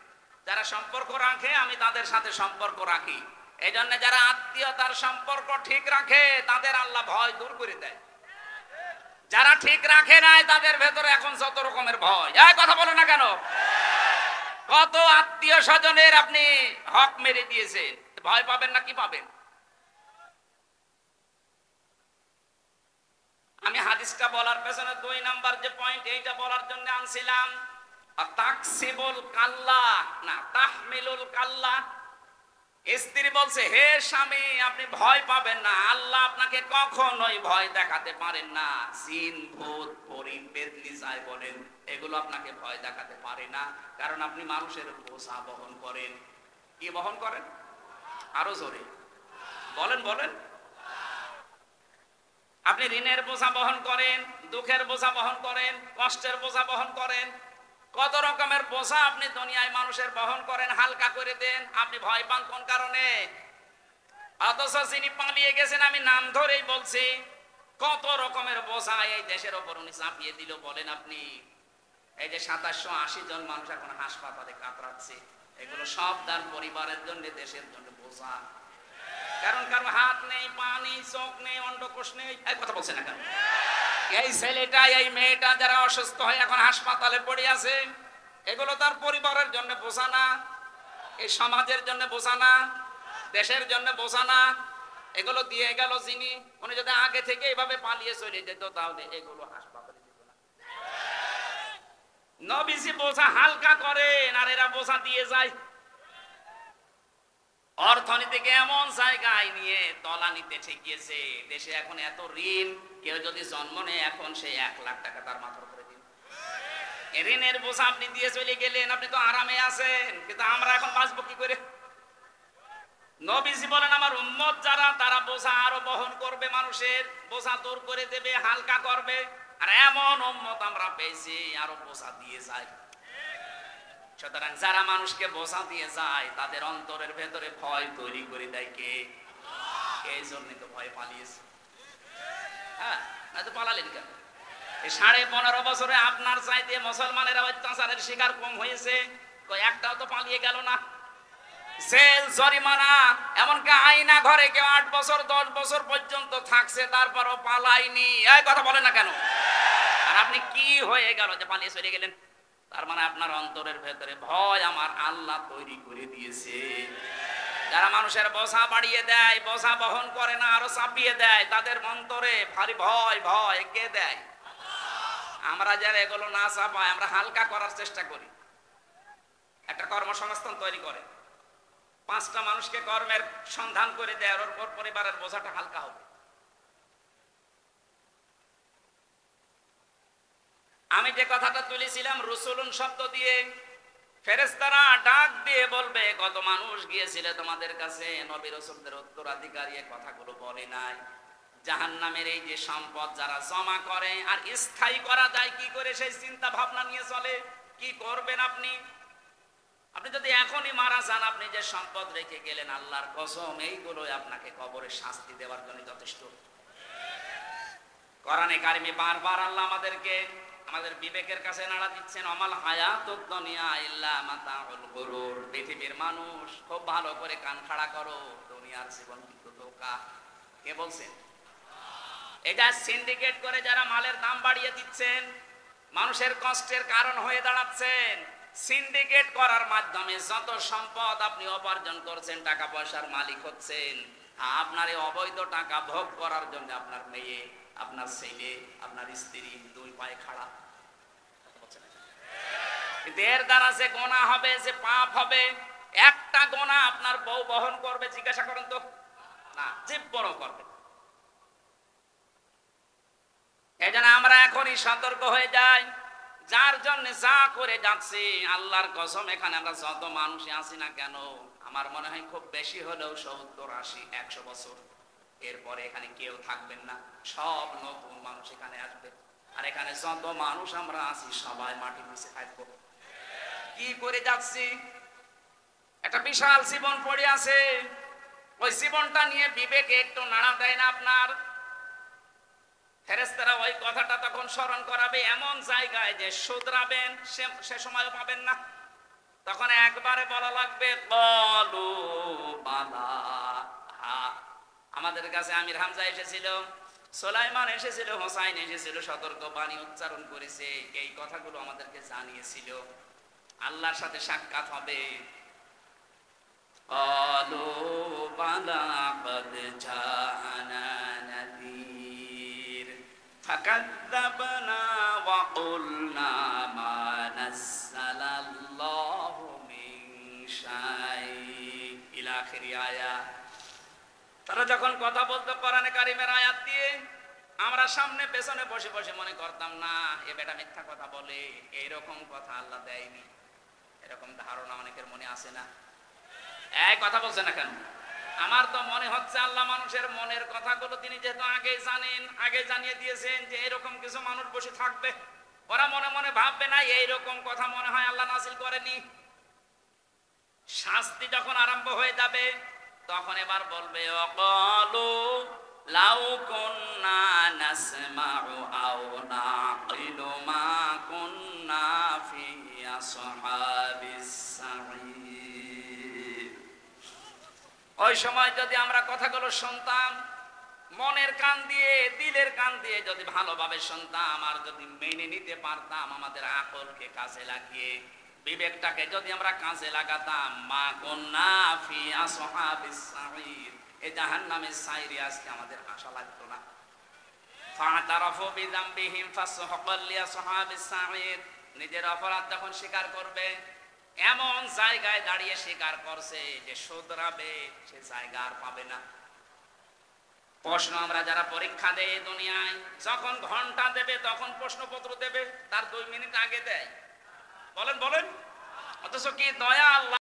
যারা সম্পর্ক রাখে আমি তাদের সাথে সম্পর্ক রাখি। এই জন্য যারা আত্মীয়তার সম্পর্ক ঠিক রাখে তাদের আল্লাহ ভয় দূর করে দেয়। যারা ঠিক রাখে নাই তাদের ভেতরে এখন যত রকমের ভয়। এই কথা বলে না কেন? কত আত্মীয় স্বজনের আপনি হক মেরে দিয়েছেন, ভয় পাবেন না কি পাবেন? আমি হাদিসটা বলার পেছনে 2 নাম্বার যে পয়েন্ট, এইটা বলার জন্য আনছিলাম। তাকসিবুল কাল্লা না তাহমিলুল কাল্লা। স্ত্রী বলছে, হে স্বামী আপনি ভয় পাবেন না, আল্লাহ আপনাকে কখনোই ভয় দেখাতে পারেন না। জিন, ভূত, পরী, পেতনি যাই বলেন, এগুলো আপনাকে ভয় দেখাতে পারে না, কারণ আপনি মানুষের বোঝা বহন করেন। কি বহন করেন? আরো জোরে বলেন বলেন। আপনি ঋণের বোঝা বহন করেন, দুঃখের বোঝা বহন করেন, কষ্টের বোঝা বহন করেন, কত রকমের বোঝা আপনি দুনিয়ায় মানুষের বহন করেন, হালকা করে দেন। আপনি ভয় পান কোন কারণে? অথচ যিনি পালিয়ে গেছেন, আমি নাম ধরেই বলছি, কত রকমের বোঝা এই দেশের ওপর উনি চাপিয়ে দিল বলেন আপনি। এই যে 2780 জন মানুষ এখন হাসপাতালে কাতরাচ্ছে, এগুলো সব তার পরিবারের জন্য, দেশের জন্য বোঝা। কারণ কারো হাত নেই, পা নেই, চোখ নেই, অন্ডকোষ নেই। এই কথা বলছে না কেন? এই ছেলেটা, এই মেয়েটা যারা অসুস্থ হয়ে এখন হাসপাতালে পড়ে আছে, এগুলো তার পরিবারের জন্য বোঝা না, এই সমাজের জন্য বোঝা না, দেশের জন্য বোঝা না। এগুলো দিয়ে গেল যিনি, উনি যদি আগে থেকে এইভাবে পালিয়ে চলে যেত, তাহলে এগুলো হাসপাতালে যেত না। নবীজি বোঝা হালকা করেন, আর এরা বোঝা দিয়ে যায়। অর্থনীতিকে এমন জায়গায় নিয়ে তলানিতে ঠেকিয়েছে, দেশে এখন এত ঋণ, কেউ যদি জন্ম নেয় এখন সে 1 লাখ টাকা তার মাথার উপরে দিন। ঋণের বোঝা আপনি দিয়ে চলে গেলেন, আপনি তো আরামে আছেন, কিন্তু আমরা এখন বাঁচবো কি করে? নবীজি বলেন, আমার উম্মত যারা, তারা বোঝা আরো বহন করবে, মানুষের বোঝা দূর করে দেবে, হালকা করবে। আর এমন উম্মত আমরা পেয়েছি আরো বোঝা দিয়ে যায়। সুতরাং যারা মানুষকে বোঝা দিয়ে যায়, তাদের অন্তরের ভেতরে ভয় তৈরি করে দেয় কে? এই জন্যই তো ভয় পালিয়েছে। হ্যাঁ, তো পালালেন কেন? এই 15.5 বছরে আপনার চাইতে মুসলমানেরা অত্যাচারের শিকার কম হয়েছে, একটাও তো পালিয়ে গেল না। জেল, জরিমানা, এমনকি আয়না ঘরে কেউ 8 বছর 10 বছর পর্যন্ত থাকছে, তারপরও পালায়নি। এই কথা বলে না কেন? আর আপনি কি হয়ে গেল যে পালিয়ে চলে গেলেন? তার মানে আপনার অন্তরের ভেতরে ভয় আমার আল্লাহ তৈরি করে দিয়েছে। যারা মানুষের বোঝা বাড়িয়ে দেয়, বোঝা বহন করে না, আরো চাপিয়ে দেয়, তাদের অন্তরে ভারী ভয়। ভয় কে দেয়? আমরা যারা এগুলো না চাপাই, আমরা হালকা করার চেষ্টা করি। একটা কর্মসংস্থান তৈরি করে, 5টা মানুষকে কর্মের সন্ধান করে দেয়, ওর পর পরিবারের বোঝাটা হালকা হবে। আমি যে কথাটা তুলেছিলাম রসুলুন শব্দ দিয়ে, ফেরেশতারা ডাক দিয়ে বলবে, কত মানুষ গিয়েছিল তোমাদের কাছে, নবী রাসূলদের উত্তরাধিকারী, এই কথাগুলো বলে নাই। জাহান্নামের এই যে সম্পদ যারা জমা করে, আর স্থায়ী করা যায় কি করে, সেই চিন্তা ভাবনা নিয়ে চলে। কি করবেন আপনি? আপনি যদি এখনই মারা যান, আপনি যে সম্পদ রেখে গেলেন, আল্লাহর কসম এইগুলোই আপনাকে কবরে শাস্তি দেওয়ার জন্য যথেষ্ট। কোরআনে কারিমে বারবার আল্লাহ আমাদেরকে আমাদের বিবেকের কাছে নাড়া দিচ্ছেন, আমাল হায়াতুদ দুনিয়া ইল্লা মাতাউল গুরুর। পৃথিবীর মানুষ খুব ভালো করে কান খাড়া করো, দুনিয়ার জীবন কিন্তু ধোঁকা। কে বলছেন? এটা সিন্ডিকেট করে যারা মালের দাম বাড়িয়ে দিচ্ছেন, মানুষের কষ্টের কারণ হয়ে দাঁড়াচ্ছেন। সিন্ডিকেট করার মাধ্যমে যত সম্পদ আপনি উপার্জন করছেন, টাকা পয়সার মালিক হচ্ছেন, আপনার এই অবৈধ টাকা ভোগ করার জন্য আপনার মেয়ে, আপনার ছেলে, আপনার স্ত্রী 2 পায়ে খাড়া। এর দ্বারা যে গোনা হবে, যে পাপ হবে, একটা গোনা আপনার বউ বহন করবে? জিজ্ঞাসা করেন তো। না, যে বড় করবে। এজন্য আমরা এখনই সতর্ক হয়ে যাই, যার জন্য যা করে যাচ্ছি, আল্লাহর কসম এখানে আমরা যত মানুষই আছি না কেন, আমার মনে হয় খুব বেশি হলেও 70, 80, 100 বছর এরপরে এখানে কেউ থাকবেন না, সব নতুন মানুষ এখানে আসবে। আর এখানে যত মানুষ আমরা আছি সবাই মাটির নিচে থাকবো। কি করে যাচ্ছি? একটা বিশাল জীবন পড়ে আছে, ওই জীবনটা নিয়ে বিবেকে একটু নাড়া দেয় না আপনার? ফেরেশতারা ওই কথাটা তখন স্মরণ করাবে এমন জায়গায় যে শুধরাবেন সে সময়ও পাবেন না। তখন একবারে বলা লাগবে, কলু বালা। আমাদের কাছে আমির হামজা এসেছিল, সুলাইমান এসেছিল, হোসাইন এসেছিল, সতর্ক বাণী উচ্চারণ করেছে, এই কথাগুলো আমাদেরকে জানিয়েছিল। আল্লাহর সাথে সাক্ষাৎ হবে। কলু বালা কদ জানা নাযীর ফাকাযযাবনা ওয়া কুলনা মা নাযালাল্লাহু মিন শাই ইলা আখিরি আয়াত। তারা যখন কথা বলতো কোরআনে কারিমের আয়াত দিয়ে, আমরা সামনে পেছনে বসে বসে মনে করতাম না এ বেটা মিথ্যা কথা বলে, এইরকম কথা আল্লাহ দেয়নি। এরকম ধারণা অনেকের মনে আসে না? এই কথা বলছে না কেন? আমার তো মনে হচ্ছে আল্লাহ মানুষের মনের কথাগুলো তিনি যেহেতু আগে জানেন, আগে জানিয়ে দিয়েছেন যে এরকম কিছু মানুষ বসে থাকবে, ওরা মনে মনে ভাববে না এইরকম কথা মনে হয় আল্লাহ নাযিল করেনি। শাস্তি যখন আরম্ভ হয়ে যাবে তখন এবার বলবে অকালু লাউ কুন্না নাসমাউ আও নাকিলু মা কুন্না ফি আসহাবিস সাঈর। ওই সময় যদি আমরা কথাগুলো শুনতাম মনের কান দিয়ে, দিলের কান দিয়ে যদি ভালোভাবে শুনতাম আর যদি মেনে নিতে পারতাম, আমাদের আকলকে কাজে লাগিয়ে, বিবেকটাকে যদি আমরা কাজে লাগাতাম, মা কুন্না ফি আসহাবিস সাঈর, এই জাহান্নামের সাইরে আজকে আমাদের আশা লাগতো না। ফাতারাফু বিযামবিহিম ফাসহাকাল লিআসহাবিস সাঈর, নিজের অপরাধ যখন স্বীকার করবে, এমন জায়গায় দাঁড়িয়ে স্বীকার করছে যে শুধরাবে সে জায়গা আর পাবে না। প্রশ্ন আমরা যারা পরীক্ষা দেয় দুনিয়ায়, যখন ঘন্টা দেবে তখন প্রশ্নপত্র দেবে, তার 2 মিনিট আগে দেয়। বলেন বলেন, অথচ কি দয়া আল্লাহ